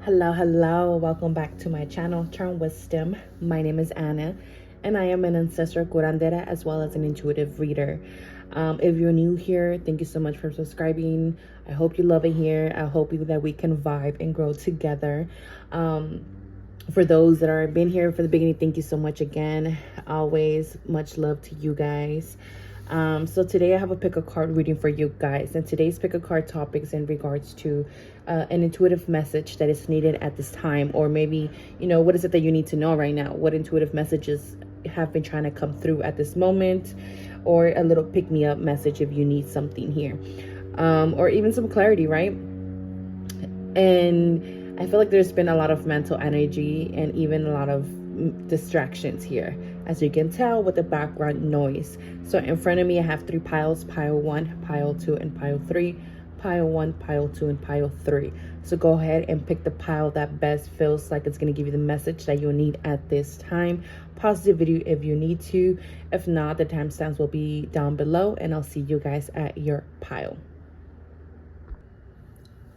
Hello, welcome back to my channel, Charmed Wisdom. My name is Anna, and I am an ancestral curandera as well as an intuitive reader. If you're new here, thank you so much for subscribing. I hope you love it here. I hope that we can vibe and grow together. For those that are been here for the beginning, thank you so much again. Always much love to you guys. So today I have a pick a card reading for you guys, and today's pick a card topic is in regards to an intuitive message that is needed at this time, or maybe, you know, what is it that you need to know right now? What intuitive messages have been trying to come through at this moment, or a little pick-me-up message if you need something here, or even some clarity, right? And I feel like there's been a lot of mental energy and even a lot of distractions here, as you can tell with the background noise. So in front of me I have 3 piles: pile 1, pile 2, and pile 3. Pile 1, pile 2, and pile 3. So go ahead and pick the pile that best feels like it's going to give you the message that you'll need at this time. Pause the video if you need to. If not, the timestamps will be down below, and I'll see you guys at your pile.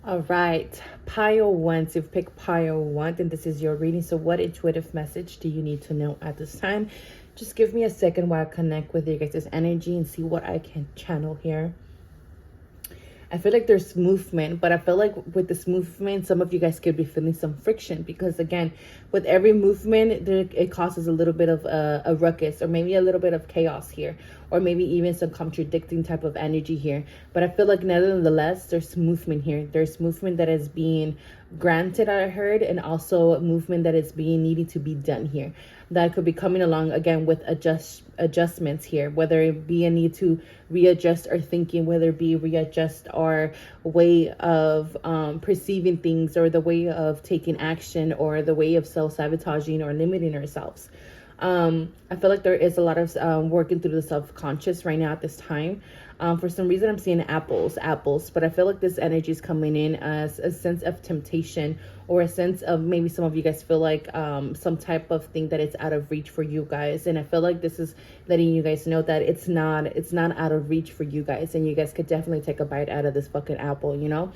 All right, pile 1. So you've picked pile 1, then this is your reading. So what intuitive message do you need to know at this time? Just give me a second while I connect with you guys' energy and see what I can channel here. I feel like there's movement, but I feel like with this movement, some of you guys could be feeling some friction, because again, with every movement, it causes a little bit of a ruckus, or maybe a little bit of chaos here, or maybe even some contradicting type of energy here. But I feel like nevertheless, there's movement here. There's movement that is being granted, I heard, and also movement that is being needed to be done here. That could be coming along again with adjustments here, whether it be a need to readjust our thinking, whether it be readjust our way of perceiving things, or the way of taking action, or the way of self-sabotaging or limiting ourselves. I feel like there is a lot of working through the subconscious right now at this time. For some reason I'm seeing apples, but I feel like this energy is coming in as a sense of temptation, or a sense of maybe some of you guys feel like some type of thing that it's out of reach for you guys. And I feel like this is letting you guys know that it's not out of reach for you guys, and you guys could definitely take a bite out of this fucking apple, you know.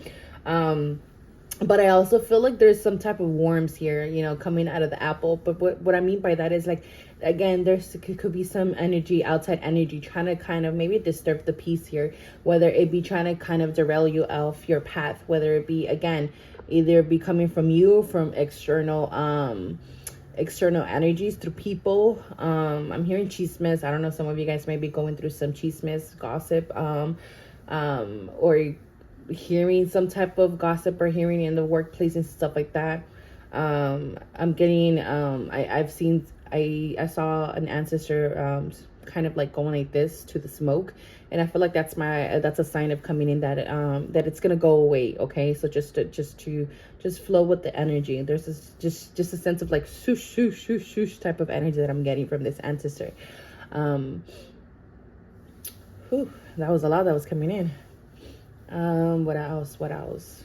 But I also feel like there's some type of worms here, you know, coming out of the apple. But what I mean by that is, like, again, could be some energy, outside energy, trying to kind of maybe disturb the peace here, whether it be trying to kind of derail you off your path, whether it be, again, either be coming from you, from external energies through people. I'm hearing chismes. I don't know, some of you guys may be going through some chismes, gossip, or hearing some type of gossip, or hearing in the workplace and stuff like that. I'm getting I saw an ancestor kind of like going like this to the smoke, and I feel like that's a sign of coming in that that it's gonna go away. Okay, so just flow with the energy. There's this just a sense of like swoosh swoosh swoosh swoosh type of energy that I'm getting from this ancestor. That was a lot that was coming in. What else?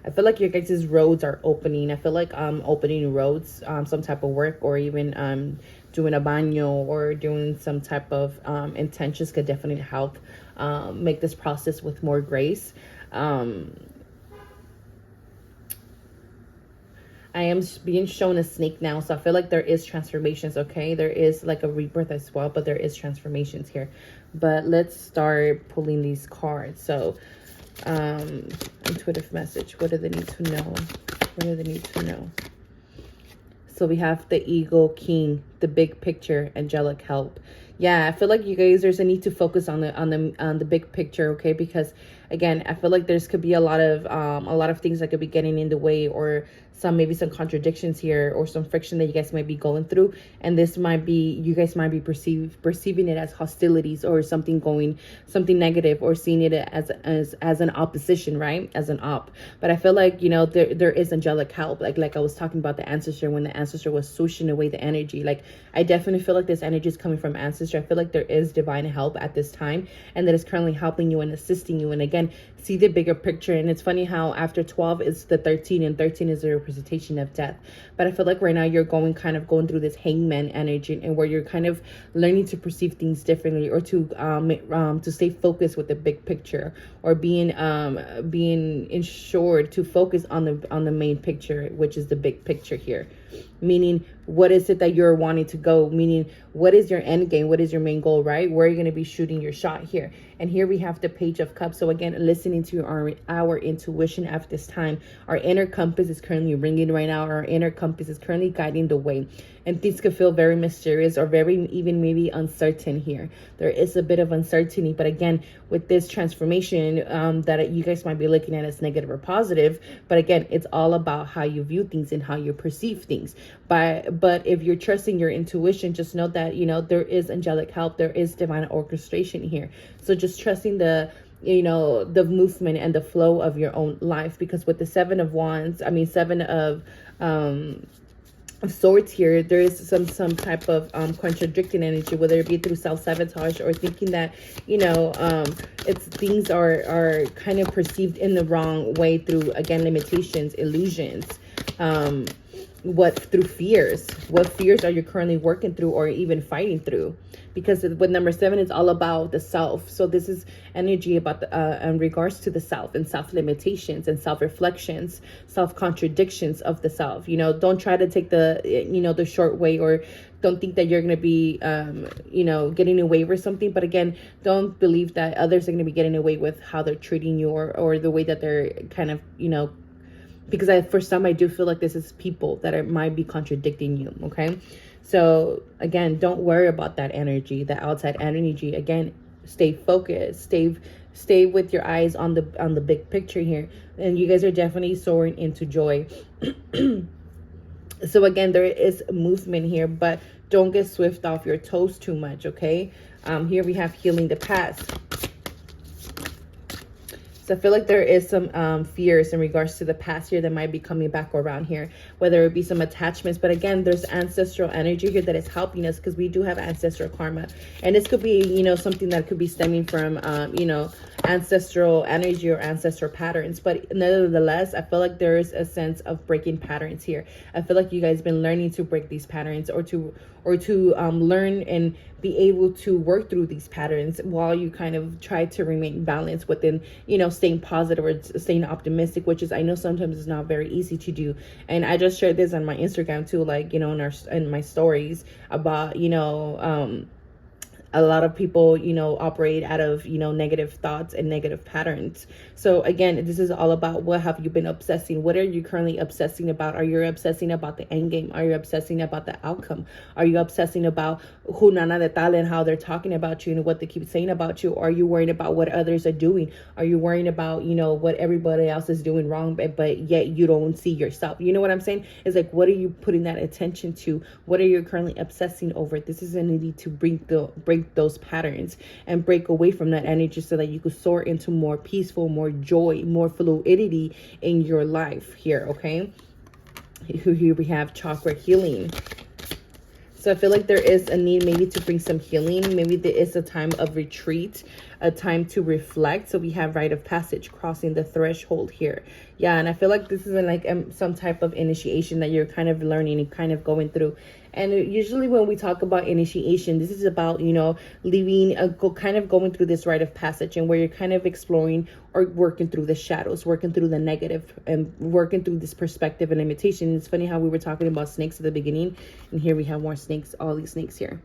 I feel like your guys' roads are opening. I feel like opening roads, some type of work, or even doing a baño, or doing some type of intentions could definitely help make this process with more grace. I am being shown a snake now, so I feel like there is transformations. Okay, there is like a rebirth as well, but there is transformations here. But let's start pulling these cards. So intuitive message, what do they need to know? So we have the Eagle, King, the big picture, angelic help. Yeah, I feel like you guys, there's a need to focus on the big picture, okay? Because again, I feel like there's could be a lot of things that could be getting in the way, or maybe some contradictions here, or some friction that you guys might be going through, and this might be, you guys might be perceiving it as hostilities, or something negative, or seeing it as an opposition, right? As an op. But I feel like, you know, there is angelic help, like I was talking about the ancestor, when the ancestor was swooshing away the energy. Like, I definitely feel like this energy is coming from ancestor. I feel like there is divine help at this time, and that is currently helping you and assisting you. And again, again, see the bigger picture. And it's funny how after 12 is the 13, and 13 is a representation of death. But I feel like right now you're going through this hangman energy, and where you're kind of learning to perceive things differently, or to stay focused with the big picture, or being ensured to focus on the main picture, which is the big picture here. Meaning, what is it that you're wanting to go? Meaning, what is your end game? What is your main goal, right? Where are you going to be shooting your shot here? And here we have the Page of Cups. So again, listening to our intuition at this time. Our inner compass is currently ringing right now. Our inner compass is currently guiding the way. And things could feel very mysterious, or very even maybe uncertain here. There is a bit of uncertainty. But again, with this transformation that you guys might be looking at as negative or positive. But again, it's all about how you view things and how you perceive things. But if you're trusting your intuition, just know that, there is angelic help. There is divine orchestration here. So just trusting the movement and the flow of your own life. Because with the Seven of Swords here, there is some type of contradicting energy, whether it be through self-sabotage, or thinking that it's things are kind of perceived in the wrong way through, again, limitations, illusions, through fears. What fears are you currently working through, or even fighting through? Because with number 7, it's all about the self. So this is energy about in regards to the self, and self limitations, and self reflections, self contradictions of the self. Don't try to take the short way, or don't think that you're going to be getting away with something. But again, don't believe that others are going to be getting away with how they're treating you, or the way that they're kind of because for some, I do feel like this is people that might be contradicting you. Okay. So again, don't worry about that energy, the outside energy. Again, stay focused, stay with your eyes on the big picture here. And you guys are definitely soaring into joy. So again, there is movement here, but don't get swift off your toes too much. Okay. Here we have healing the past. So I feel like there is some fears in regards to the past here that might be coming back around here, whether it be some attachments. But again, there's ancestral energy here that is helping us, because we do have ancestral karma. And this could be, something that could be stemming from, ancestral energy or ancestral patterns. But nevertheless, I feel like there is a sense of breaking patterns here. I feel like you guys have been learning to break these patterns, or to learn and be able to work through these patterns, while you kind of try to remain balanced within, staying positive or staying optimistic, which is, I know sometimes is not very easy to do. And I just shared this on my Instagram too, like, in my stories about, a lot of people, operate out of, negative thoughts and negative patterns. So again, this is all about, what have you been obsessing? What are you currently obsessing about? Are you obsessing about the end game? Are you obsessing about the outcome? Are you obsessing about who nana de tal and how they're talking about you and what they keep saying about you? Are you worried about what others are doing? Are you worrying about, what everybody else is doing wrong, but yet you don't see yourself? You know what I'm saying? It's like, what are you putting that attention to? What are you currently obsessing over? This is a need to break those patterns and break away from that energy, so that you could soar into more peaceful, more joy, more fluidity in your life here. Okay, here we have chakra healing. So I feel like there is a need maybe to bring some healing. Maybe there is a time of retreat, a time to reflect. So we have rite of passage, crossing the threshold here. Yeah, and I feel like this is like some type of initiation that you're kind of learning and kind of going through. And usually when we talk about initiation, this is about, leaving, kind of going through this rite of passage, and where you're kind of exploring or working through the shadows, working through the negative, and working through this perspective and limitation. It's funny how we were talking about snakes at the beginning, and here we have more snakes, all these snakes here.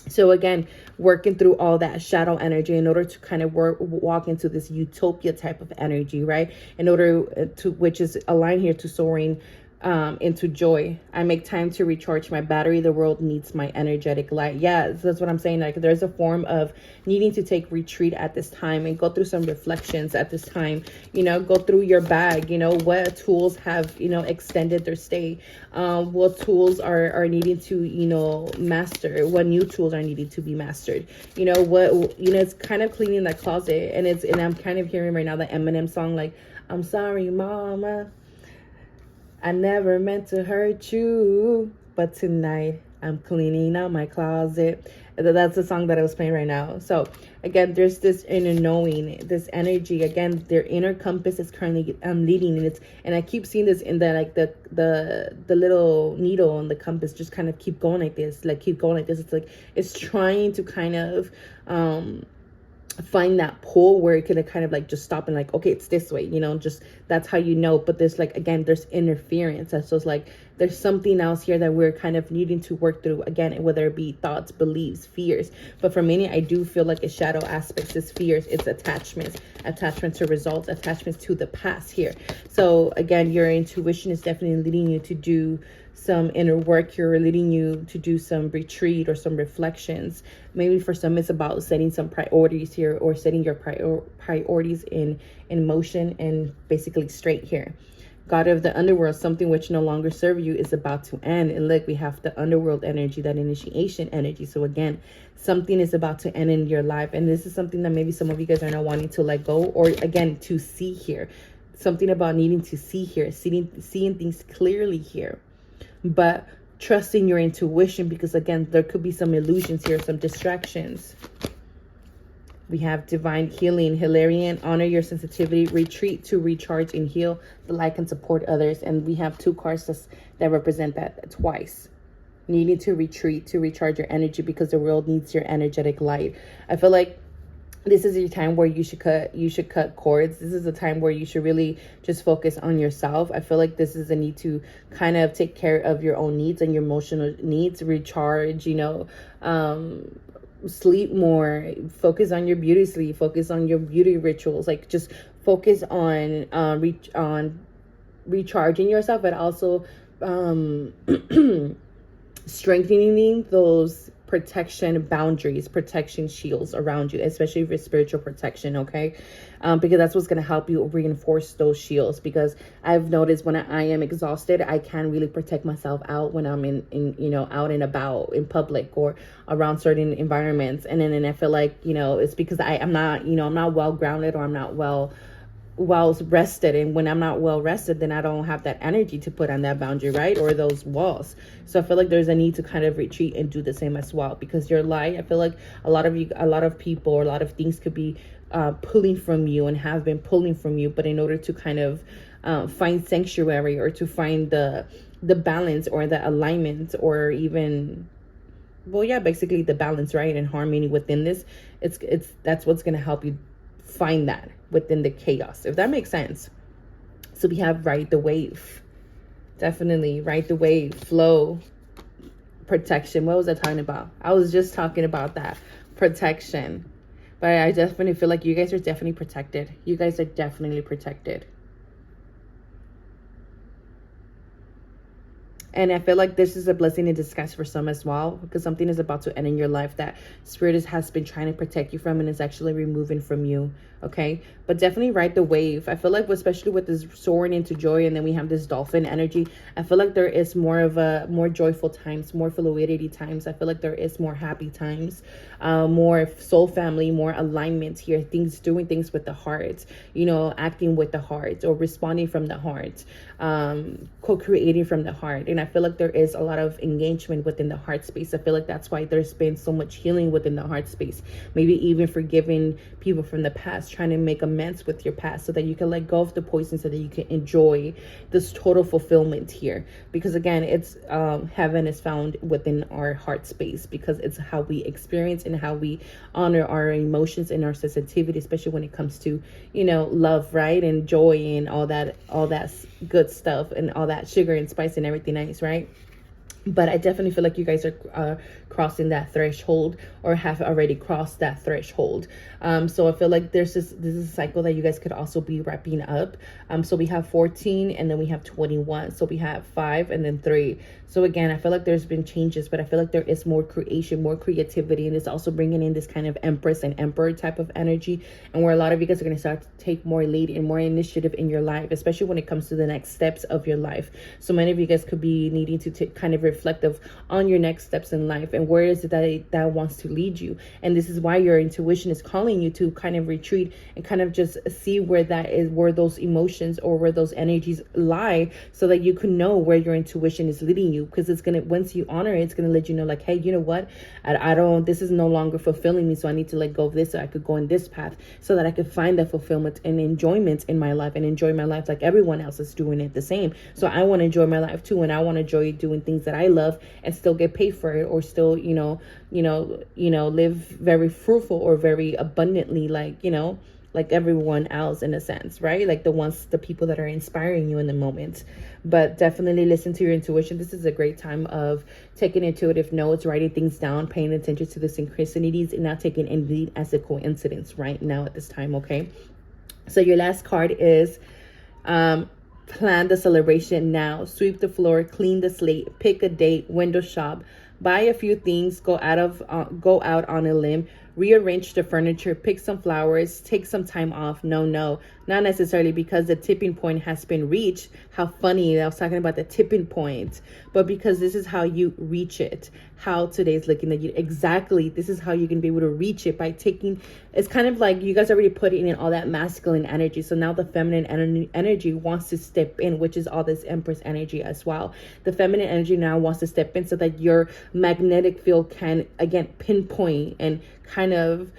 So again, working through all that shadow energy in order to kind of walk into this utopia type of energy, right? In order to, which is aligned here to soaring into joy. I make time to recharge my battery. The world needs my energetic light. Yeah, that's what I'm saying. Like, there's a form of needing to take retreat at this time and go through some reflections at this time. Go through your bag. What tools have extended their stay. What tools are needing to master. What new tools are needing to be mastered. It's kind of cleaning that closet. And I'm kind of hearing right now the Eminem song, like, I'm sorry, mama, I never meant to hurt you, but tonight I'm cleaning out my closet. That's the song that I was playing right now. So again, there's this inner knowing, this energy. Again, their inner compass is currently leading, and I keep seeing this in the like the little needle on the compass just kind of keep going like this, It's like it's trying to kind of find that pull where it could kind of like just stop and like, okay, it's this way, just that's how you know. But there's like, again, there's interference. So it's like there's something else here that we're kind of needing to work through, again, whether it be thoughts, beliefs, fears. But for many, I do feel like it's shadow aspects, it's fears, it's attachments to results, attachments to the past here. So again, your intuition is definitely leading you to do some inner work. You're leading you to do some retreat or some reflections. Maybe for some it's about setting some priorities here, or setting your priorities in motion and basically straight here. God of the underworld, something which no longer serve you is about to end. And look, we have the underworld energy, that initiation energy. So again, something is about to end in your life, and this is something that maybe some of you guys are not wanting to let go, or again, to see here. Something about needing to see here, seeing things clearly here, but trusting your intuition, because again, there could be some illusions here, some distractions. We have divine healing, Hilarion, honor your sensitivity, retreat to recharge and heal the light and support others. And we have two cards that represent that twice. Needing to retreat to recharge your energy, because the world needs your energetic light. I feel like this is a time where you should cut cords. This is a time where you should really just focus on yourself. I feel like this is a need to kind of take care of your own needs and your emotional needs, recharge, sleep more, focus on your beauty sleep, focus on your beauty rituals, like just focus on recharging yourself, but also strengthening those protection boundaries, protection shields around you, especially for spiritual protection, okay? Because that's what's going to help you reinforce those shields. Because I've noticed when I am exhausted, I can't really protect myself out when I'm in out and about in public or around certain environments. And then I feel like, it's because I'm not well grounded, or I'm not well rested. And when I'm not well rested, then I don't have that energy to put on that boundary, right? Or those walls. So I feel like there's a need to kind of retreat and do the same as well, because your light, I feel like a lot of people or a lot of things could be pulling from you and have been pulling from you. But in order to kind of find sanctuary, or to find the balance or the alignment, or even, basically the balance, right, and harmony within this, that's what's going to help you find that within the chaos, if that makes sense. So we have ride the wave, definitely ride the wave, flow, protection. What was I talking about? I was just talking about that, protection. But I definitely feel like you guys are definitely protected. You guys are definitely protected. And I feel like this is a blessing in disguise for some as well, because something is about to end in your life that spirit has been trying to protect you from, and it's actually removing from you, okay? But definitely ride the wave. I feel like, especially with this soaring into joy, and then we have this dolphin energy, I feel like there is more joyful times, more fluidity times. I feel like there is more happy times, more soul family, more alignment here, doing things with the heart, acting with the heart, or responding from the heart, co-creating from the heart. And I feel like there is a lot of engagement within the heart space. I feel like that's why there's been so much healing within the heart space. Maybe even forgiving people from the past, trying to make amends with your past, so that you can let go of the poison, so that you can enjoy this total fulfillment here. Because again, it's heaven is found within our heart space, because it's how we experience and how we honor our emotions and our sensitivity, especially when it comes to love, right, and joy, and all that good stuff, and all that sugar and spice and everything nice, right? But I definitely feel like you guys are crossing that threshold, or have already crossed that threshold. So I feel like this is a cycle that you guys could also be wrapping up. So we have 14, and then we have 21. So we have 5 and then 3. So again, I feel like there's been changes, but I feel like there is more creation, more creativity, and it's also bringing in this kind of Empress and Emperor type of energy, and where a lot of you guys are going to start to take more lead and more initiative in your life, especially when it comes to the next steps of your life. So many of you guys could be needing to kind of reflective on your next steps in life, and where is it that wants to lead you. And this is why your intuition is calling you to kind of retreat and kind of just see where that is, where those emotions or where those energies lie, so that you can know where your intuition is leading you. Because it's gonna, once you honor it, it's gonna let you know, like, hey, you know what, I don't, this is no longer fulfilling me, so I need to let go of this so I could go in this path, so that I could find that fulfillment and enjoyment in my life, and enjoy my life like everyone else is doing it the same. So I want to enjoy my life too, and I want to enjoy doing things that I love and still get paid for it, or still, live very fruitful or very abundantly, like everyone else, in a sense, right? Like the people that are inspiring you in the moment. But definitely listen to your intuition. This is a great time of taking intuitive notes, writing things down, paying attention to the synchronicities, and not taking anything as a coincidence right now at this time, okay? So your last card is plan the celebration now. Sweep the floor, clean the slate, pick a date, window shop, buy a few things, go out on a limb, rearrange the furniture, pick some flowers, take some time off. No, not necessarily because the tipping point has been reached. How funny, I was talking about the tipping point, but because this is how you reach it. How today's looking at you. Exactly. This is how you can be able to reach it, by taking, it's kind of like you guys already put in all that masculine energy. So now the feminine energy wants to step in, which is all this Empress energy as well. The feminine energy now wants to step in so that your magnetic field can, again, pinpoint and kind of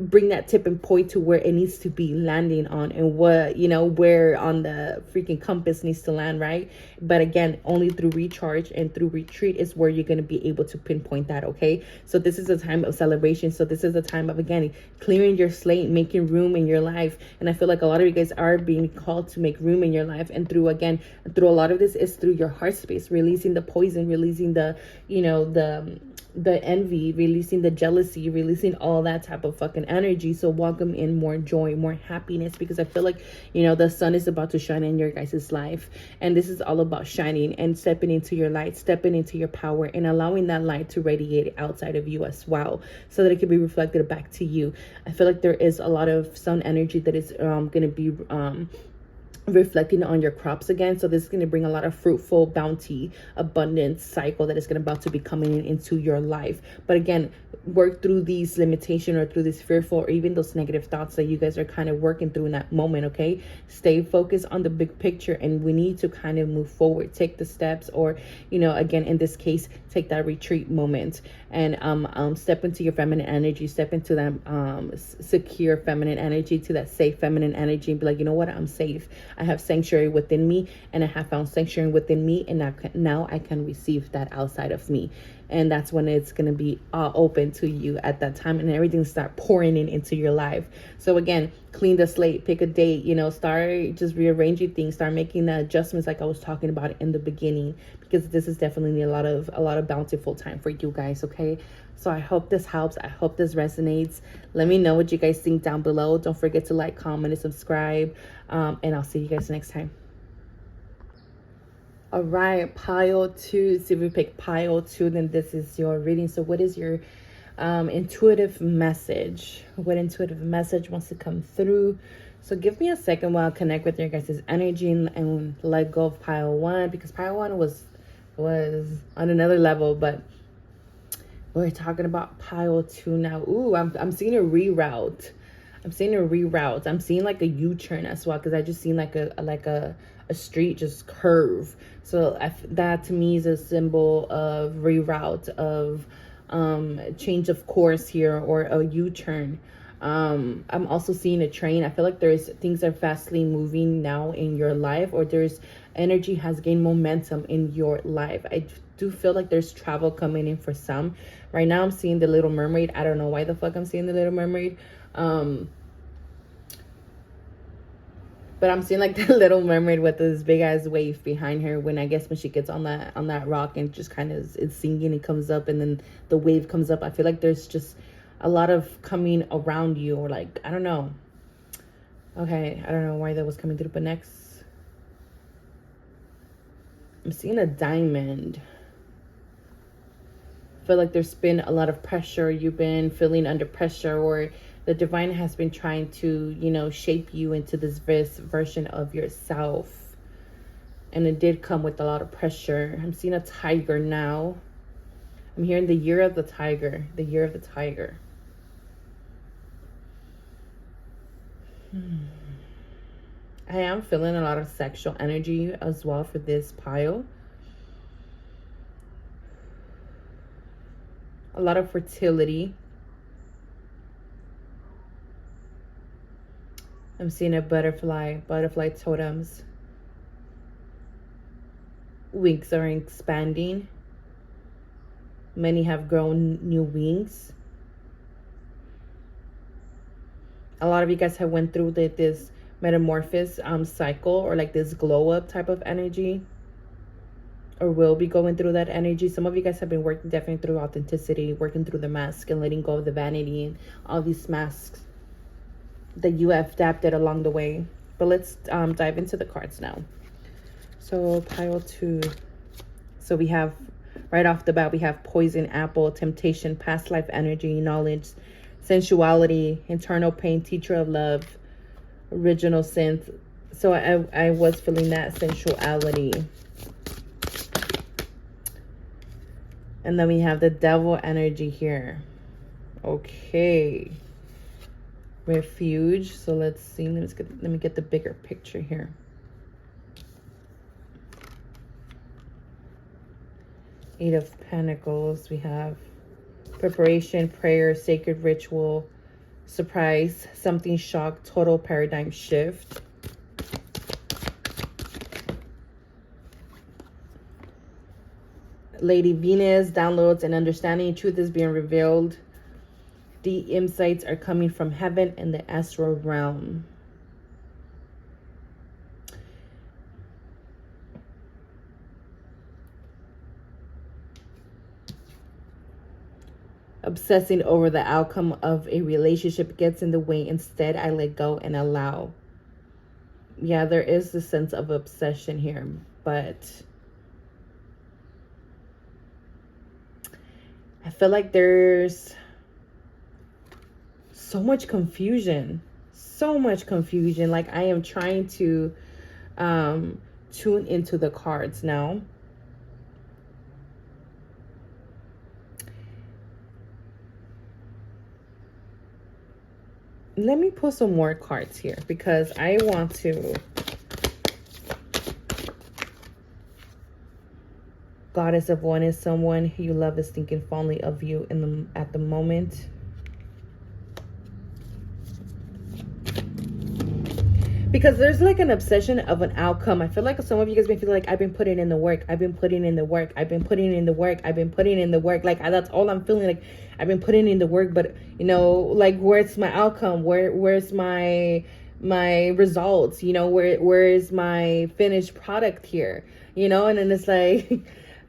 bring that tipping point to where it needs to be landing on, and what, where on the freaking compass needs to land, right? But again, only through recharge and through retreat is where you're going to be able to pinpoint that, okay? So this is a time of celebration. So this is a time of, again, clearing your slate, making room in your life. And I feel like a lot of you guys are being called to make room in your life, and through a lot of this is through your heart space, releasing the poison, releasing the envy, releasing the jealousy, releasing all that type of fucking energy. So welcome in more joy, more happiness, because I feel like, the sun is about to shine in your guys' life. And this is all about shining and stepping into your light, stepping into your power, and allowing that light to radiate outside of you as well, so that it can be reflected back to you. I feel like there is a lot of sun energy that is going to be reflecting on your crops again. So this is going to bring a lot of fruitful bounty, abundance cycle that is going to about to be coming into your life. But again, work through these limitations, or through this fearful, or even those negative thoughts that you guys are kind of working through in that moment, okay? Stay focused on the big picture, and we need to kind of move forward, take the steps, or again, in this case, take that retreat moment, and step into your feminine energy, step into that secure feminine energy, to that safe feminine energy, and be like, you know what, I'm safe. I have sanctuary within me, and I have found sanctuary within me, and now I can receive that outside of me. And that's when it's going to be open to you at that time, and everything start pouring into your life. So again, clean the slate, pick a date, start just rearranging things, start making the adjustments like I was talking about in the beginning, because this is definitely a lot of bountiful time for you guys, okay? So I hope this helps. I hope this resonates. Let me know what you guys think down below. Don't forget to like, comment, and subscribe. And I'll see you guys next time. All right, pile 2. So if you pick pile 2, then this is your reading. So what is your intuitive message? What intuitive message wants to come through? So give me a second while I connect with your guys' energy and let go of pile 1, because pile 1 was on another level, but we're talking about pile 2 now. Ooh, I'm seeing a reroute. I'm seeing like a U-turn as well, because I just seen like a street just curve. So that to me is a symbol of reroute, of change of course here, or a U-turn. I'm also seeing a train. I feel like things are fastly moving now in your life, or there's energy has gained momentum in your life. I do feel like there's travel coming in for some. Right now I'm seeing the Little Mermaid. I don't know why the fuck I'm seeing the Little Mermaid. But I'm seeing like the Little Mermaid with this big ass wave behind her, when she gets on that rock and just kind of is singing, it comes up, and then the wave comes up. I feel like there's just a lot of coming around you, or like, I don't know. Okay, I don't know why that was coming through, but next I'm seeing a diamond. I feel like there's been a lot of pressure. You've been feeling under pressure, or the divine has been trying to, shape you into this version of yourself. And it did come with a lot of pressure. I'm seeing a tiger now. I'm hearing the year of the tiger. The year of the tiger. I am feeling a lot of sexual energy as well for this pile. A lot of fertility. I'm seeing a butterfly totems. Wings are expanding. Many have grown new wings. A lot of you guys have went through this metamorphosis cycle, or like this glow up type of energy, or will be going through that energy. Some of you guys have been working definitely through authenticity, working through the mask and letting go of the vanity and all these masks that you have adapted along the way. But let's dive into the cards now. So pile 2. So we have, right off the bat, we have poison apple, temptation, past life energy, knowledge, sensuality, internal pain, teacher of love, original synth. So I was feeling that sensuality. And then we have the devil energy here. Okay. Refuge. So let's see. Let me get the bigger picture here. Eight of Pentacles. We have preparation, prayer, sacred ritual, surprise, something shock, total paradigm shift. Lady Venus, downloads and understanding, truth is being revealed. The insights are coming from heaven and the astral realm. Obsessing over the outcome of a relationship gets in the way. Instead, I let go and allow. Yeah, there is the sense of obsession here, but I feel like there's so much confusion. So much confusion. Like I am trying to tune into the cards now. Let me pull some more cards here because I want to. Goddess of One is someone you love is thinking fondly of you at the moment. Because there's like an obsession of an outcome. I feel like some of you guys may feel like I've been putting in the work. I've been putting in the work. I've been putting in the work. I've been putting in the work. Like that's all I'm feeling. Like I've been putting in the work, but you know, like where's my outcome? Where's my results? You know, where is my finished product here? You know, and then it's like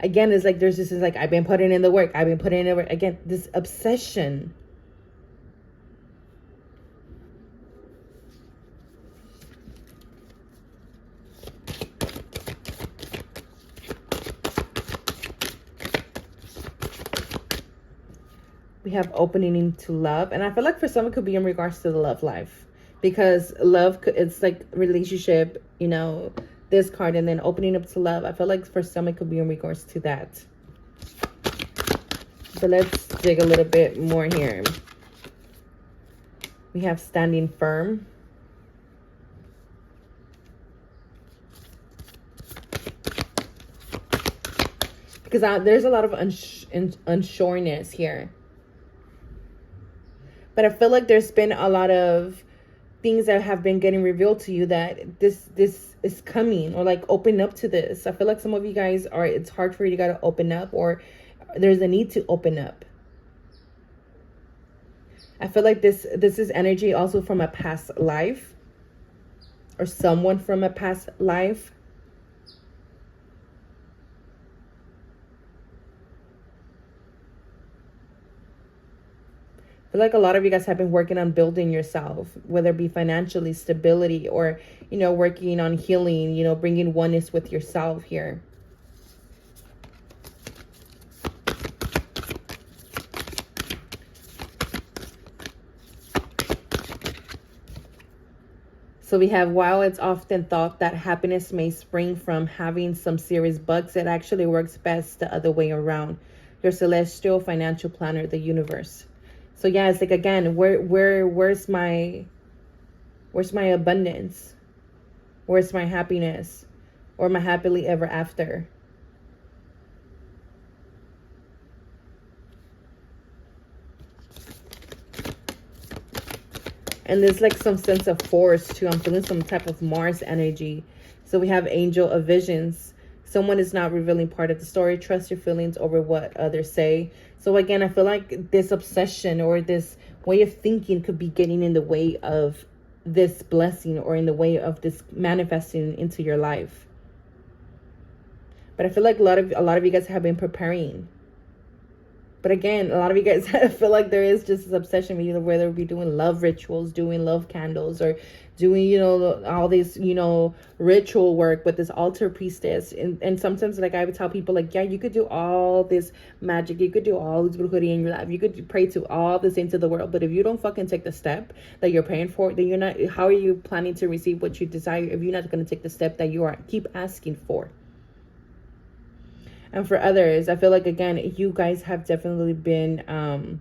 again, it's like there's this is like I've been putting in the work. I've been putting in the work. Again, this obsession. We have opening into love. And I feel like for some, it could be in regards to the love life. Because love, it's like relationship, you know, this card. And then opening up to love. I feel like for some, it could be in regards to that. But let's dig a little bit more here. We have standing firm. Because there's a lot of unsureness here. But I feel like there's been a lot of things that have been getting revealed to you that this is coming, or like open up to this. I feel like some of you guys are, it's hard for you to gotta open up, or there's a need to open up. I feel like this is energy also from a past life, or someone from a past life. I feel like a lot of you guys have been working on building yourself, whether it be financially, stability, or, you know, working on healing, you know, bringing oneness with yourself here. So we have, while it's often thought that happiness may spring from having some serious bugs, it actually works best the other way around. Your celestial financial planner, the universe. So yeah, it's like, again, where's my abundance? Where's my happiness? Or my happily ever after? And there's like some sense of force too. I'm feeling some type of Mars energy. So we have angel of visions. Someone is not revealing part of the story. Trust your feelings over what others say. So again, I feel like this obsession or this way of thinking could be getting in the way of this blessing, or in the way of this manifesting into your life. But I feel like a lot of you guys have been preparing. But again, a lot of you guys, I feel like there is just this obsession with either, whether it be doing love rituals, doing love candles, or doing, you know, all this, you know, ritual work with this altar priestess. And sometimes, like, I would tell people, like, yeah, you could do all this magic. You could do all this brujeria in your life. You could pray to all the saints of the world. But if you don't fucking take the step that you're praying for, then you're not, how are you planning to receive what you desire if you're not going to take the step that you are keep asking for? And for others, I feel like, again, you guys have definitely been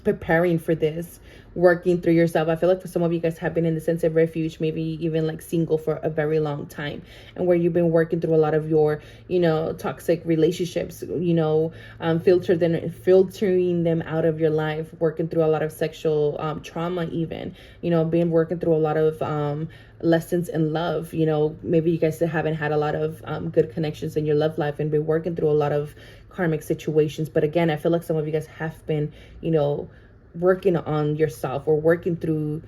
preparing for this, working through yourself. I feel like for some of you guys have been in the sense of refuge, maybe even like single for a very long time, and where you've been working through a lot of your, you know, toxic relationships, you know, filtering them out of your life, working through a lot of sexual trauma, even, you know, working through a lot of lessons in love. You know, maybe you guys haven't had a lot of good connections in your love life and been working through a lot of karmic situations. But again, I feel like some of you guys have been, you know, working on yourself, or working through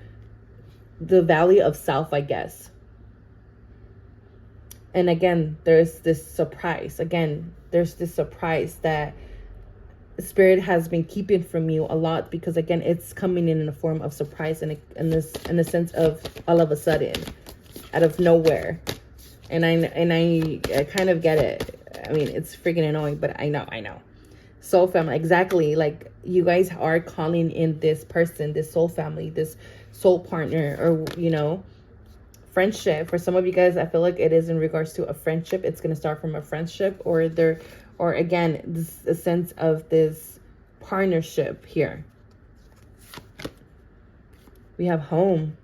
the valley of self, I guess. And again, there's this surprise. Again, there's this surprise that Spirit has been keeping from you a lot, because again, it's coming in a form of surprise, and in the sense of all of a sudden, out of nowhere. And I kind of get it. I mean, it's freaking annoying, but I know. Soul family, exactly. Like, you guys are calling in this person, this soul family, this soul partner, or, you know, friendship. For some of you guys, I feel like it is in regards to a friendship. It's going to start from a friendship, or again, this a sense of this partnership here. We have home.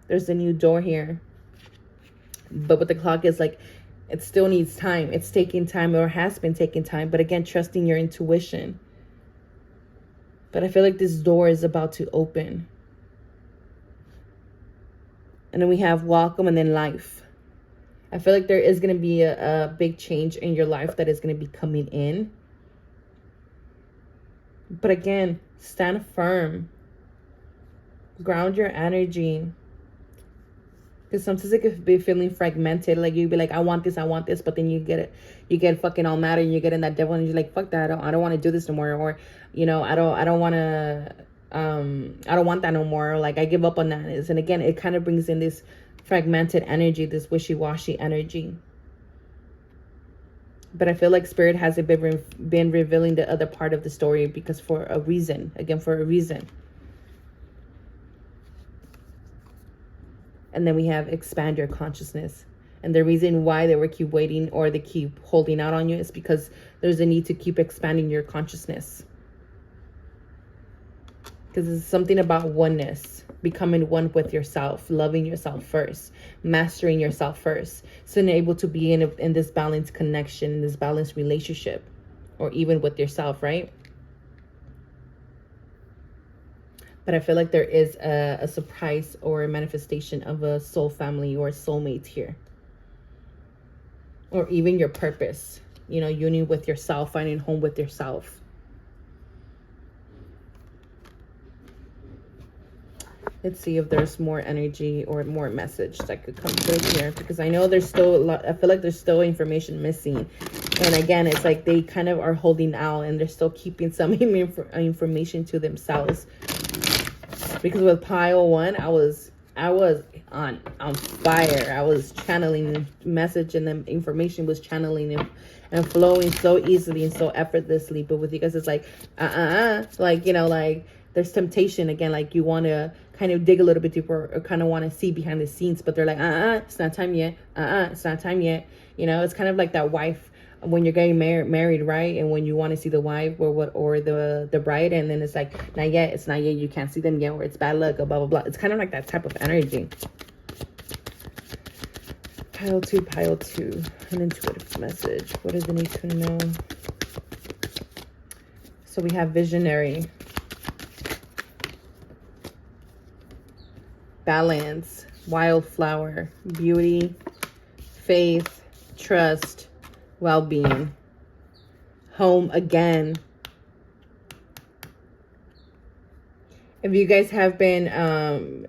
There's a new door here. But what the clock is, like, it still needs time. It's taking time, or has been taking time. But again, trusting your intuition. But I feel like this door is about to open. And then we have welcome, and then life. I feel like there is going to be a big change in your life that is going to be coming in. But again, stand firm. Ground your energy. Because sometimes it could be feeling fragmented. Like, you'd be like, I want this, but then you get fucking all mad, and you get in that devil, and you're like, fuck that, I don't want to do this no more. Or, you know, I don't want that no more. Or, like, I give up on that. And again, it kind of brings in this fragmented energy, this wishy-washy energy. But I feel like Spirit hasn't been revealing the other part of the story, because for a reason. Again, for a reason. And then we have expand your consciousness. And the reason why they keep waiting, or they keep holding out on you, is because there's a need to keep expanding your consciousness. Because it's something about oneness, becoming one with yourself, loving yourself first, mastering yourself first, so you're able to be in this balanced connection, this balanced relationship, or even with yourself, right? But I feel like there is a surprise or a manifestation of a soul family or soulmate here. Or even your purpose. You know, union with yourself, finding home with yourself. Let's see if there's more energy or more message that could come through here. Because I know there's still a lot, I feel like there's still information missing. And again, it's like they kind of are holding out, and they're still keeping some information to themselves. Because with pile 1, I was on fire. I was channeling the message, and the information was channeling and flowing so easily and so effortlessly. But with you guys, it's like, like, you know, like, there's temptation again. Like, you want to kind of dig a little bit deeper or kind of want to see behind the scenes, but they're like, it's not time yet. It's not time yet. You know, it's kind of like that wife when you're getting married, right? And when you want to see the wife or the bride, and then it's like, not yet, it's not yet, you can't see them yet, or it's bad luck, or blah, blah, blah. It's kind of like that type of energy. Pile two, an intuitive message. What does it need to know? So we have visionary, balance, wildflower, beauty, faith, trust, well-being, home again. If you guys have been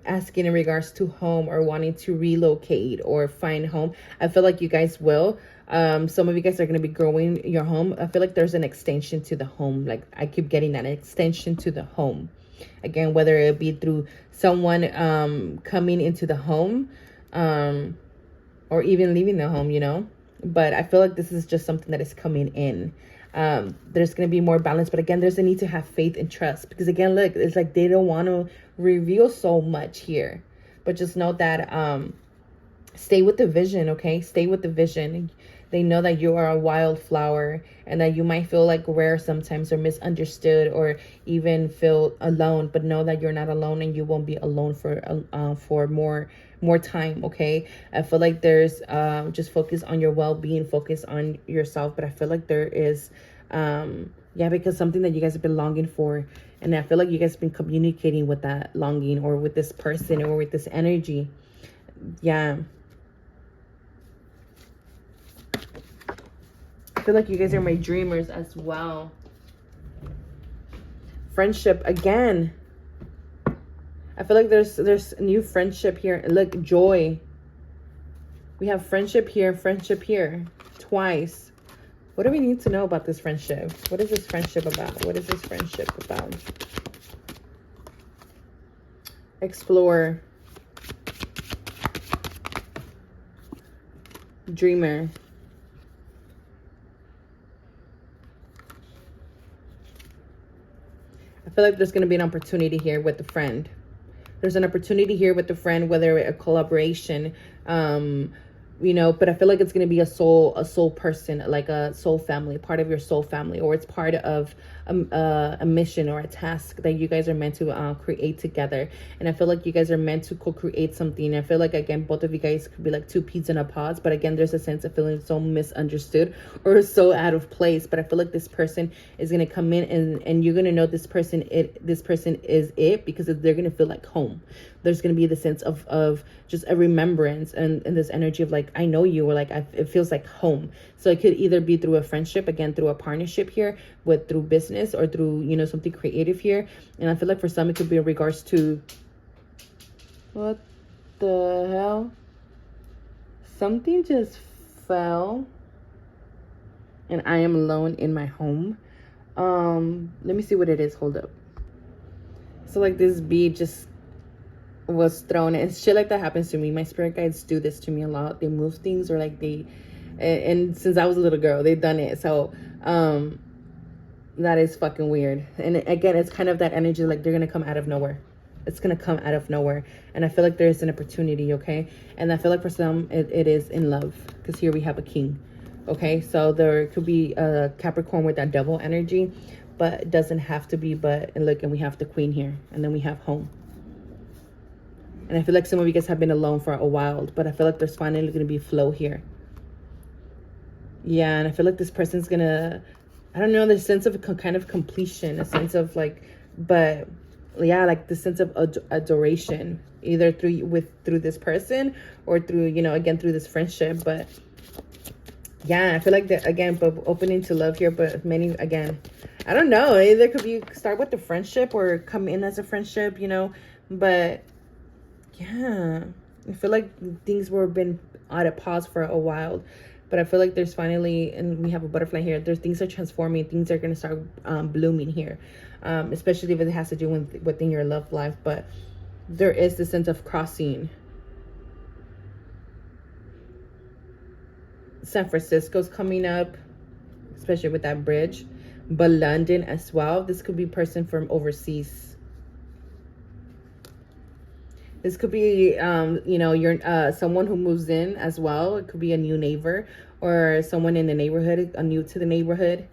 asking in regards to home or wanting to relocate or find home, I feel like you guys will. Some of you guys are going to be growing your home. I feel like there's an extension to the home. Like I keep getting that, an extension to the home. Again, whether it be through someone coming into the home or even leaving the home, you know. But I feel like this is just something that is coming in. There's going to be more balance. But again, there's a need to have faith and trust. Because again, look, it's like they don't want to reveal so much here. But just know that stay with the vision, okay? Stay with the vision. They know that you are a wildflower and that you might feel like rare sometimes or misunderstood or even feel alone. But know that you're not alone and you won't be alone for more time, okay? I feel like there's just focus on your well-being, focus on yourself. But I feel like there is because something that you guys have been longing for, and I feel like you guys have been communicating with that longing or with this person or with this energy. I feel like you guys are my dreamers as well. Friendship again. I feel like there's new friendship here. Look, joy. We have friendship here, twice. What do we need to know about this friendship? What is this friendship about? What is this friendship about? Explore. Dreamer. I feel like there's going to be an opportunity here with the friend. There's an opportunity here with the friend, whether a collaboration, but I feel like it's going to be a soul person, like a soul family, part of your soul family, or it's part of a mission or a task that you guys are meant to create together. And I feel like you guys are meant to co-create something. I feel like, again, both of you guys could be like two peas in a pod, but again, there's a sense of feeling so misunderstood or so out of place. But I feel like this person is going to come in and you're going to know this person is it, because they're going to feel like home. There's going to be the sense of just a remembrance and this energy of like, I know you, or like it feels like home. So it could either be through a friendship, again, through a partnership here, through business, or through, something creative here. And I feel like for some, it could be in regards to, what the hell? Something just fell and I am alone in my home. Let me see what it is. Hold up. So like this bead just was thrown, and shit like that happens to me. My spirit guides do this to me a lot. They move things, or like and since I was a little girl, they've done it. So that is fucking weird. And again, it's kind of that energy, like they're gonna come out of nowhere. It's gonna come out of nowhere. And I feel like there's an opportunity, okay? And I feel like for some it is in love, because here we have a king. Okay, so there could be a Capricorn with that devil energy, but it doesn't have to be. And look, and we have the queen here, and then we have home. And I feel like some of you guys have been alone for a while, but I feel like there's finally going to be flow here. Yeah, and I feel like this person's going to, I don't know, there's a sense of kind of completion, a sense of like, but yeah, like the sense of adoration, either through this person or through, again, through this friendship. But yeah, I feel like that, again, but opening to love here, but many, again, I don't know, either could be start with the friendship or come in as a friendship, but yeah, I feel like things were been at a pause for a while, but I feel like there's finally, and we have a butterfly here, there's things are transforming, things are going to start blooming here, especially if it has to do within your love life. But there is the sense of crossing. San Francisco's coming up, especially with that bridge, but London as well. This could be a person from overseas. This could be, you know, you're someone who moves in as well. It could be a new neighbor or someone in the neighborhood, new to the neighborhood.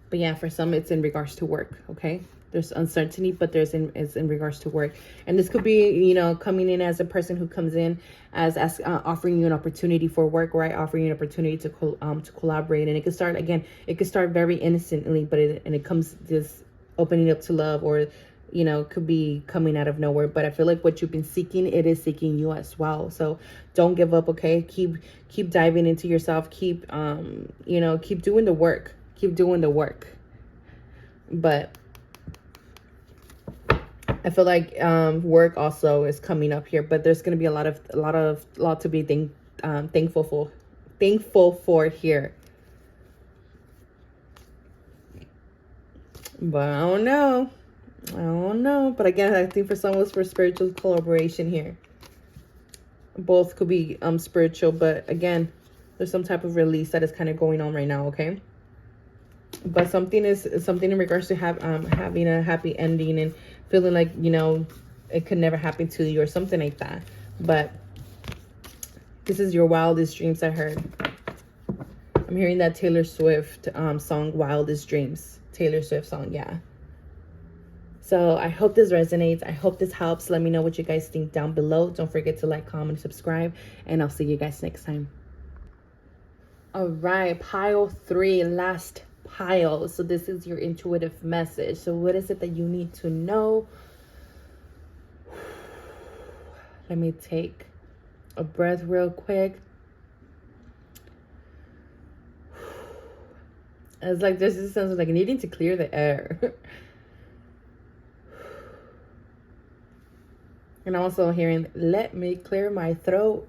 But yeah, for some, it's in regards to work, okay? There's uncertainty, but it's in regards to work. And this could be, you know, coming in as a person who comes in as offering you an opportunity for work, right? Offering you an opportunity to collaborate. And it could start, again, it could start very innocently, but it comes this opening up to love, or, you know, could be coming out of nowhere. But I feel like what you've been seeking, it is seeking you as well. So don't give up, okay? Keep diving into yourself. Keep, you know, keep doing the work. Keep doing the work. But I feel like work also is coming up here, but there's going to be a lot to be thankful for here. But I don't know. But again, I think for some it's for spiritual collaboration here. Both could be spiritual, but again, there's some type of release that is kind of going on right now, okay? But something in regards to having a happy ending and feeling like, you know, it could never happen to you or something like that. But this is your wildest dreams, I heard. I'm hearing that Taylor Swift song, Wildest Dreams. Taylor Swift song, yeah. So I hope this resonates. I hope this helps. Let me know what you guys think down below. Don't forget to like, comment, subscribe, and I'll see you guys next time. All right, pile 3, last pile. So this is your intuitive message. So what is it that you need to know? Let me take a breath real quick. It's like there's this sense of like needing to clear the air. And I'm also hearing, let me clear my throat.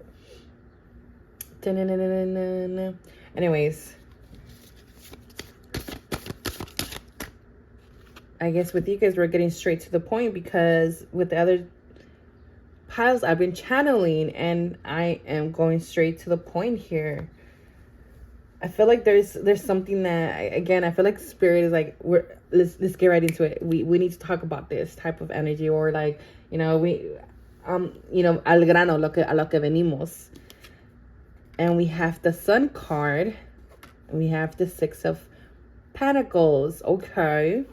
Anyways, I guess with you guys, we're getting straight to the point, because with the other piles I've been channeling, and I am going straight to the point here. I feel like there's something that, again, I feel like spirit is like, let's get right into it. We need to talk about this type of energy, or like, you know, you know, al grano, a lo que venimos. And we have the Sun card, and we have the 6 of Pentacles. Okay.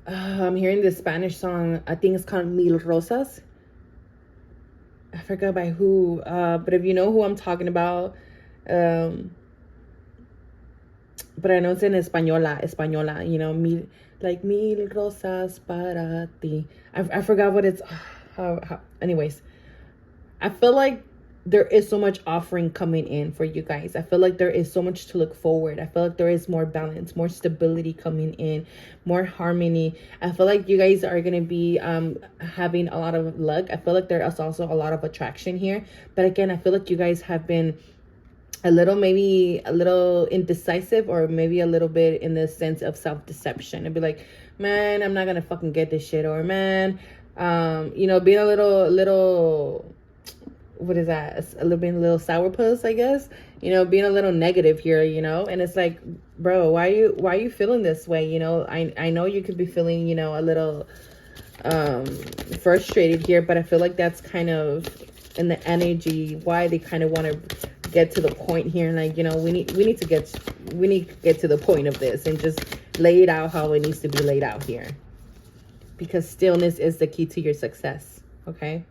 I'm hearing this Spanish song. I think it's called Mil Rosas. I forgot by who. But if you know who I'm talking about, but I know it's in Española, you know, mil rosas para ti. I forgot what it's, anyways, I feel like there is so much offering coming in for you guys. I feel like there is so much to look forward. I feel like there is more balance, more stability coming in, more harmony. I feel like you guys are going to be having a lot of luck. I feel like there is also a lot of attraction here. But again, I feel like you guys have been maybe a little indecisive, or maybe a little bit in the sense of self-deception. It'd be like, man, I'm not gonna fucking get this shit, or man, you know, being a little what is that, a little sourpuss, I guess, you know, being a little negative here, you know. And it's like, bro, why are you feeling this way? You know, I know you could be feeling, you know, a little frustrated here, but I feel like that's kind of in the energy why they kind of want to get to the point here. And like, you know, we need to get to the point of this and just lay it out how it needs to be laid out here, because stillness is the key to your success. Okay,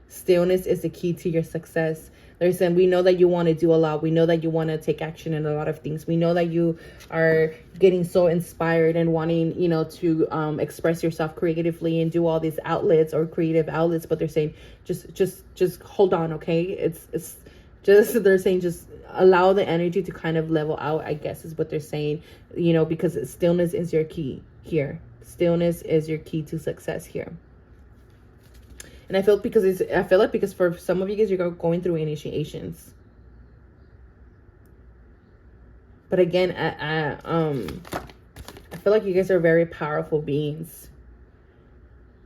stillness is the key to your success. Listen, we know that you want to do a lot. We know that you want to take action in a lot of things. We know that you are getting so inspired and wanting, you know, to express yourself creatively and do all these outlets or creative outlets. But they're saying, just hold on, okay? It's just, they're saying, just allow the energy to kind of level out, I guess is what they're saying, you know, because stillness is your key here. Stillness is your key to success here. And I feel like because for some of you guys, you're going through initiations. But again, I feel like you guys are very powerful beings.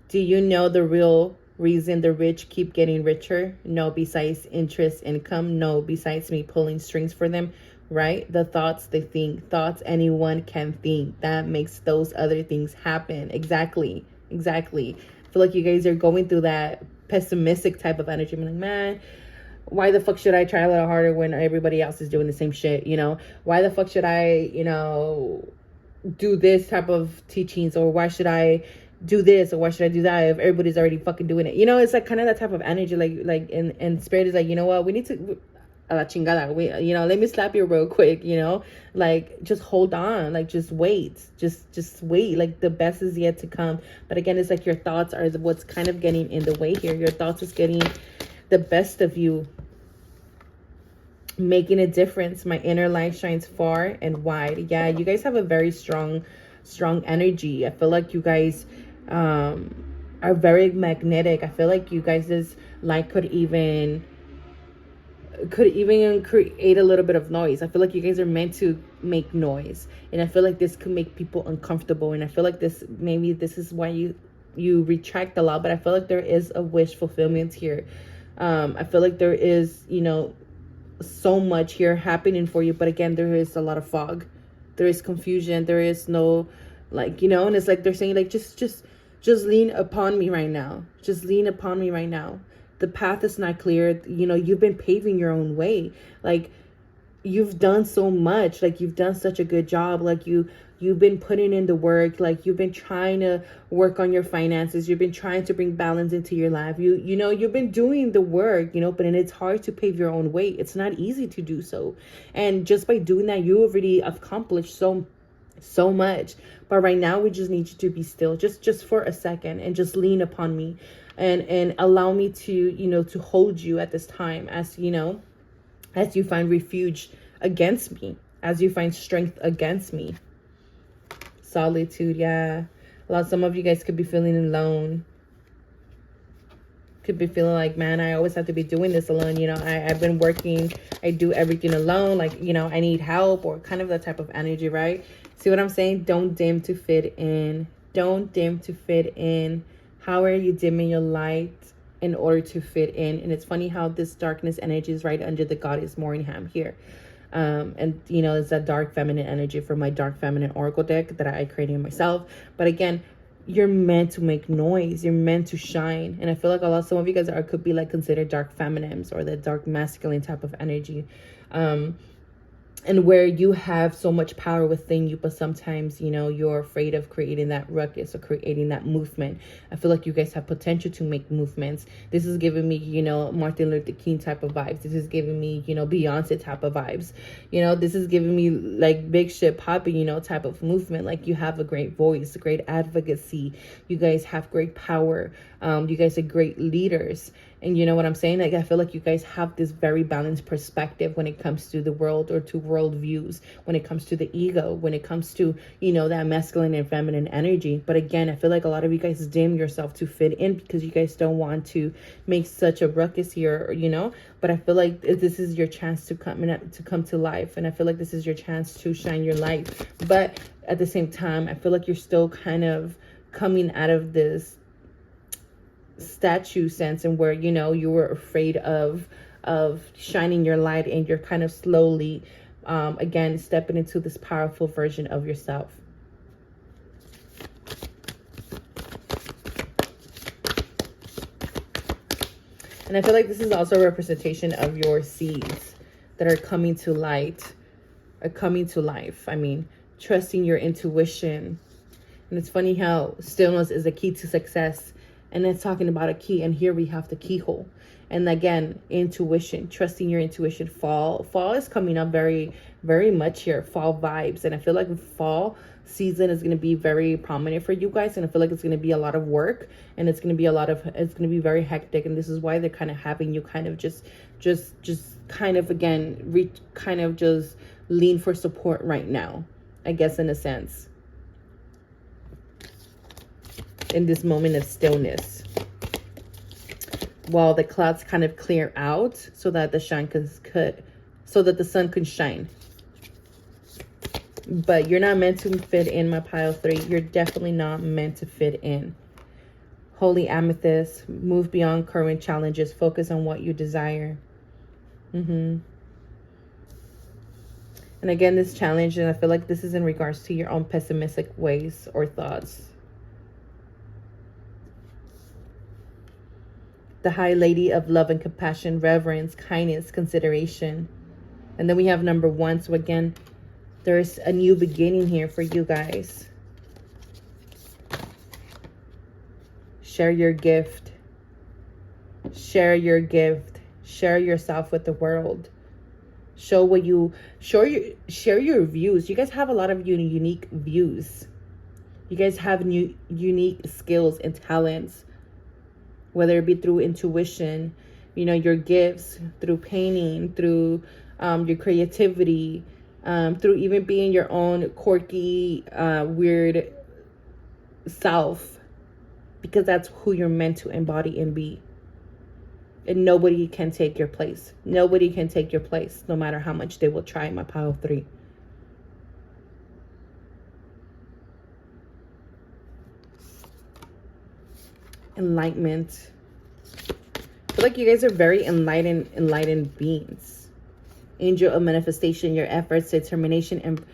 Do you know the real Reason the rich keep getting richer? No, besides interest income. No, besides me pulling strings for them. Right? The thoughts they think. Thoughts anyone can think. That makes those other things happen. Exactly. Exactly. I feel like you guys are going through that pessimistic type of energy. I'm like, man, why the fuck should I try a little harder when everybody else is doing the same shit? You know, why the fuck should I, you know, do this type of teachings, or why should I do this, or why should I do that if everybody's already fucking doing it? You know, it's like kind of that type of energy. Like, and spirit is like, you know what, we need to, a la chingada, we, you know, let me slap you real quick, you know, like, just hold on, like, just wait, just wait, like, the best is yet to come. But again, it's like your thoughts are what's kind of getting in the way here. Your thoughts is getting the best of you, making a difference. My inner light shines far and wide. Yeah, you guys have a very strong energy. I feel like you guys are very magnetic. I feel like you guys' light could even create a little bit of noise. I feel like you guys are meant to make noise, and I feel like this could make people uncomfortable, and I feel like this is why you retract a lot. But I feel like there is a wish fulfillment here. I feel like there is, you know, so much here happening for you, but again, there is a lot of fog, there is confusion, there is no, like, you know, and it's like they're saying, like, just lean upon me right now, just lean upon me right now. The path is not clear, you know, you've been paving your own way, like, you've done so much, like, you've done such a good job, like, you've been putting in the work, like, you've been trying to work on your finances, you've been trying to bring balance into your life, you know, you've been doing the work, you know, but it's hard to pave your own way. It's not easy to do so, and just by doing that, you already accomplished so much. But right now, we just need you to be still, just for a second, and just lean upon me, and allow me to, you know, to hold you at this time, as, you know, as you find refuge against me, as you find strength against me. Solitude, yeah. Some of you guys could be feeling alone. Could be feeling like, man, I always have to be doing this alone. You know, I've been working, I do everything alone. Like, you know, I need help, or kind of that type of energy, right? See what I'm saying? Don't dim to fit in. Don't dim to fit in. How are you dimming your light in order to fit in? And it's funny how this darkness energy is right under the goddess Moringham here. And, you know, it's that dark feminine energy from my dark feminine oracle deck that I created myself. But again, you're meant to make noise, you're meant to shine. And I feel like some of you guys could be like considered dark feminines, or the dark masculine type of energy, and where you have so much power within you, but sometimes, you know, you're afraid of creating that ruckus or creating that movement. I feel like you guys have potential to make movements. This is giving me, you know, Martin Luther King type of vibes. This is giving me, you know, Beyonce type of vibes. You know, this is giving me like big shit popping, you know, type of movement. Like, you have a great voice, great advocacy. You guys have great power. You guys are great leaders. And you know what I'm saying? Like, I feel like you guys have this very balanced perspective when it comes to the world, or to world views, when it comes to the ego, when it comes to, you know, that masculine and feminine energy. But again, I feel like a lot of you guys dim yourself to fit in, because you guys don't want to make such a ruckus here, you know. But I feel like this is your chance to come to life. And I feel like this is your chance to shine your light. But at the same time, I feel like you're still kind of coming out of this statue sense, and where, you know, you were afraid of shining your light, and you're kind of slowly again stepping into this powerful version of yourself. And I feel like this is also a representation of your seeds that are coming to light, are coming to life. I mean, trusting your intuition. And it's funny how stillness is a key to success. And it's talking about a key, and here we have the keyhole. And again, intuition, trusting your intuition. Fall is coming up very, very much here. Fall vibes. And I feel like fall season is going to be very prominent for you guys. And I feel like it's going to be a lot of work, and it's going to be very hectic. And this is why they're kind of having you kind of just kind of, again, just lean for support right now, I guess, in a sense, in this moment of stillness, while the clouds kind of clear out, so that the sun can shine. But you're not meant to fit in, my pile 3. You're definitely not meant to fit in. Holy amethyst, move beyond current challenges. Focus on what you desire. And again, this challenge, and I feel like this is in regards to your own pessimistic ways or thoughts. The High Lady of love and compassion, reverence, kindness, consideration. And then we have number 1. So again, there's a new beginning here for you guys. Share your gift. Share your gift. Share yourself with the world. Share your views. You guys have a lot of unique views. You guys have unique skills and talents, whether it be through intuition, your gifts, through painting, through your creativity, through even being your own quirky, weird self, because that's who you're meant to embody and be. And nobody can take your place. Nobody can take your place, no matter how much they will try. My pile of 3. Enlightenment. I feel like you guys are very enlightened beings. Angel of manifestation. Your efforts, determination, and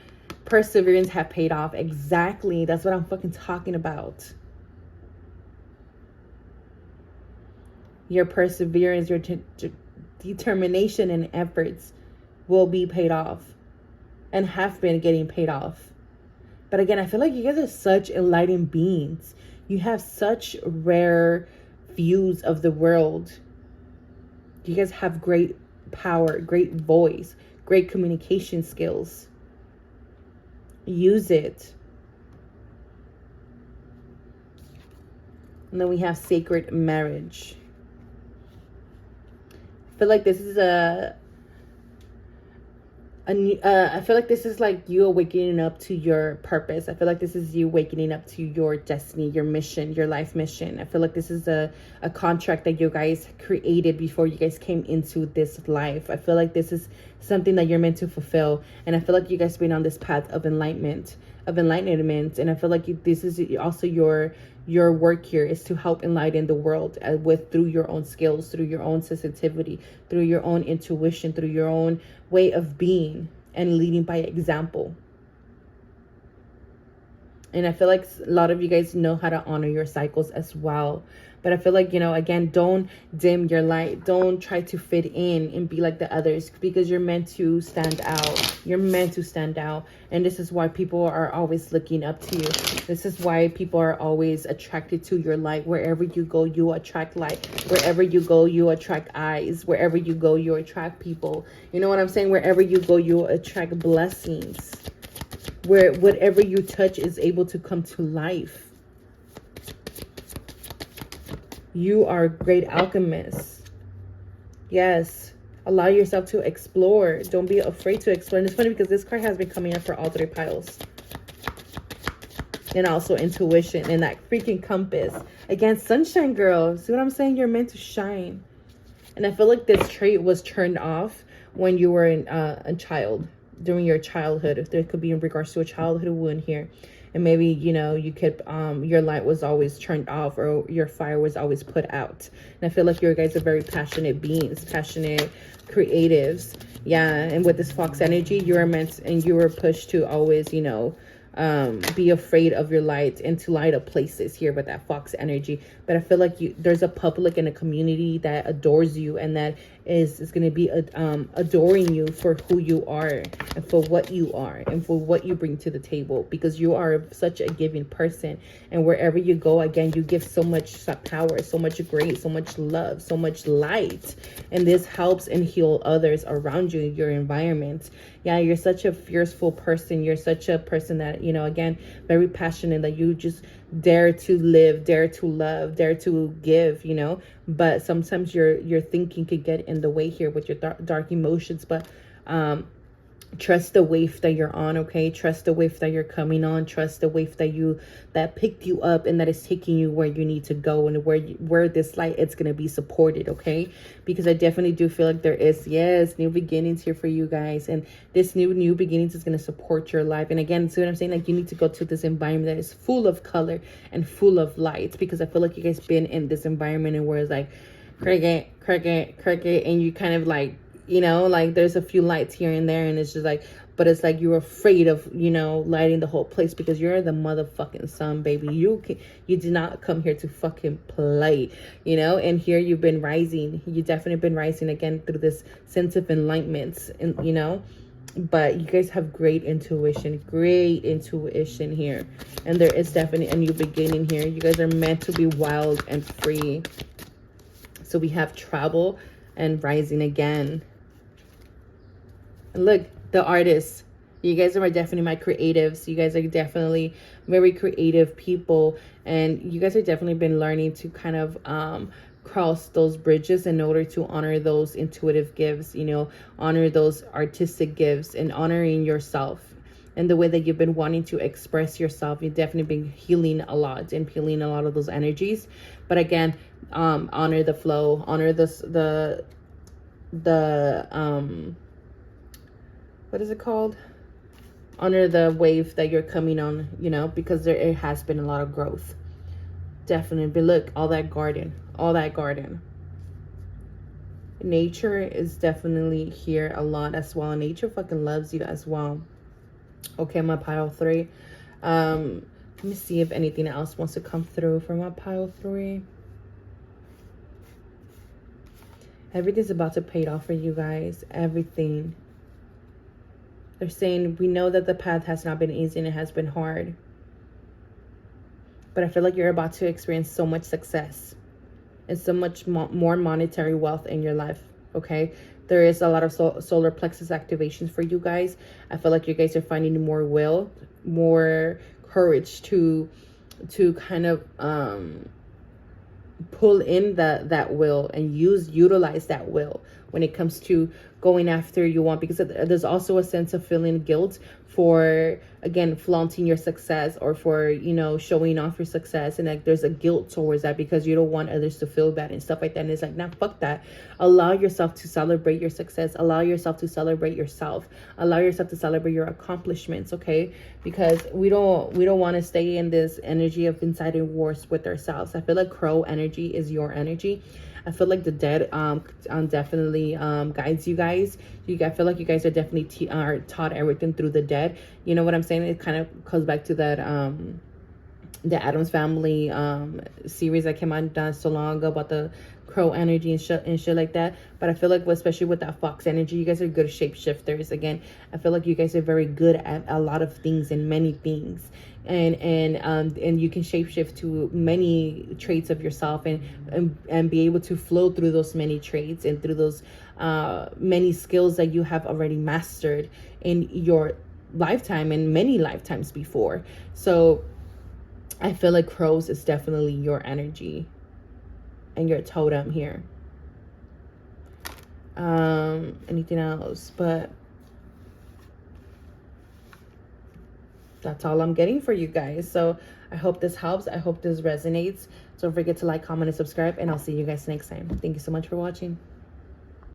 perseverance have paid off. Exactly. That's what I'm fucking talking about. Your perseverance, your determination and efforts will be paid off and have been getting paid off. But again, I feel like you guys are such enlightened beings. You have such rare views of the world. You guys have great power, great voice, great communication skills. Use it. And then we have sacred marriage. I feel like this is I feel like this is like you awakening up to your purpose. I feel like this is you wakening up to your destiny, your mission, your life mission. I feel like this is a contract that you guys created before you guys came into this life. I feel like this is something that you're meant to fulfill. And I feel like you guys have been on this path of enlightenment. And I feel like this is also your work here is to help enlighten the world through your own skills, through your own sensitivity, through your own intuition, through your own way of being and leading by example. And I feel like a lot of you guys know how to honor your cycles as well. But I feel like, again, don't dim your light. Don't try to fit in and be like the others, because you're meant to stand out. You're meant to stand out. And this is why people are always looking up to you. This is why people are always attracted to your light. Wherever you go, you attract light. Wherever you go, you attract eyes. Wherever you go, you attract people. You know what I'm saying? Wherever you go, you attract blessings. Where whatever you touch is able to come to life. You are a great alchemist. Yes. Allow yourself to explore. Don't be afraid to explore. And it's funny because this card has been coming up for all 3 piles. And also intuition and that freaking compass. Again, sunshine girl. See what I'm saying? You're meant to shine. And I feel like this trait was turned off when you were a child. During your childhood. If there could be in regards to a childhood wound here. And maybe, you could, your light was always turned off or your fire was always put out. And I feel like you guys are very passionate beings, passionate creatives. Yeah. And with this fox energy, you are meant and you were pushed to always, be afraid of your light and to light up places here with that fox energy. But I feel like there's a public and a community that adores you and that is going to be adoring you for who you are and for what you are and for what you bring to the table, because you are such a giving person. And wherever you go, again, you give so much power, so much grace, so much love, so much light. And this helps and heal others around you, your environment. Yeah, you're such a fearful person. You're such a person that, again, very passionate, that you just dare to live, dare to love, dare to give, but sometimes your thinking could get in the way here with your dark emotions. But Trust the wave that you're on, okay? Trust the wave that you're coming on. Trust the wave that picked you up and that is taking you where you need to go, and where this light, it's going to be supported, okay? Because I definitely do feel like there is, yes, new beginnings here for you guys, and this new beginnings is going to support your life. And again, see what I'm saying? Like, you need to go to this environment that is full of color and full of light, because I feel like you guys been in this environment and where it's like cricket, cricket, cricket, and you kind of like, you know, like there's a few lights here and there, and it's just like, but it's like you're afraid of, you know, lighting the whole place, because you're the motherfucking sun, baby. You did not come here to fucking play, you know. And here you've been rising. You definitely been rising again through this sense of enlightenment, and you know. But you guys have great intuition here, and there is definitely a new beginning here. You guys are meant to be wild and free. So we have travel and rising again. Look, the artists. You guys are definitely my creatives. You guys are definitely very creative people. And you guys have definitely been learning to kind of cross those bridges in order to honor those intuitive gifts, you know, honor those artistic gifts, and honoring yourself. And the way that you've been wanting to express yourself, you've definitely been healing a lot and healing a lot of those energies. But again, honor the flow, honor the what is it called? Honor the wave that you're coming on, you know, because it has been a lot of growth. Definitely. But look, all that garden. Nature is definitely here a lot as well. Nature fucking loves you as well. Okay, my pile 3. Let me see if anything else wants to come through for my pile 3. Everything's about to pay off for you guys. Everything. They're saying, we know that the path has not been easy and it has been hard. But I feel like you're about to experience so much success and so much more monetary wealth in your life, okay? There is a lot of solar plexus activations for you guys. I feel like you guys are finding more will, more courage to kind of pull in that will and utilize that will when it comes to going after you want, because there's also a sense of feeling guilt for, again, flaunting your success, or for, you know, showing off your success, and like there's a guilt towards that because you don't want others to feel bad and stuff like that. And it's like, nah, fuck that. Allow yourself to celebrate your success. Allow yourself to celebrate yourself. Allow yourself to celebrate your accomplishments, okay? Because we don't want to stay in this energy of insider wars with ourselves. I feel like crow energy is your energy. I feel like the dead definitely guides you guys. I feel like you guys are definitely are taught everything through the dead. You know what I'm saying? It kind of goes back to that the Addams Family series that came out not so long ago about the crow energy and shit like that. But I feel like, especially with that fox energy, you guys are good shapeshifters. Again, I feel like you guys are very good at a lot of things and many things. And you can shapeshift to many traits of yourself, and be able to flow through those many traits and through those many skills that you have already mastered in your lifetime and many lifetimes before. So I feel like crows is definitely your energy and your totem here. Anything else? But that's all I'm getting for you guys. So I hope this helps. I hope this resonates. Don't forget to like, comment, and subscribe, and I'll see you guys next time. Thank you so much for watching.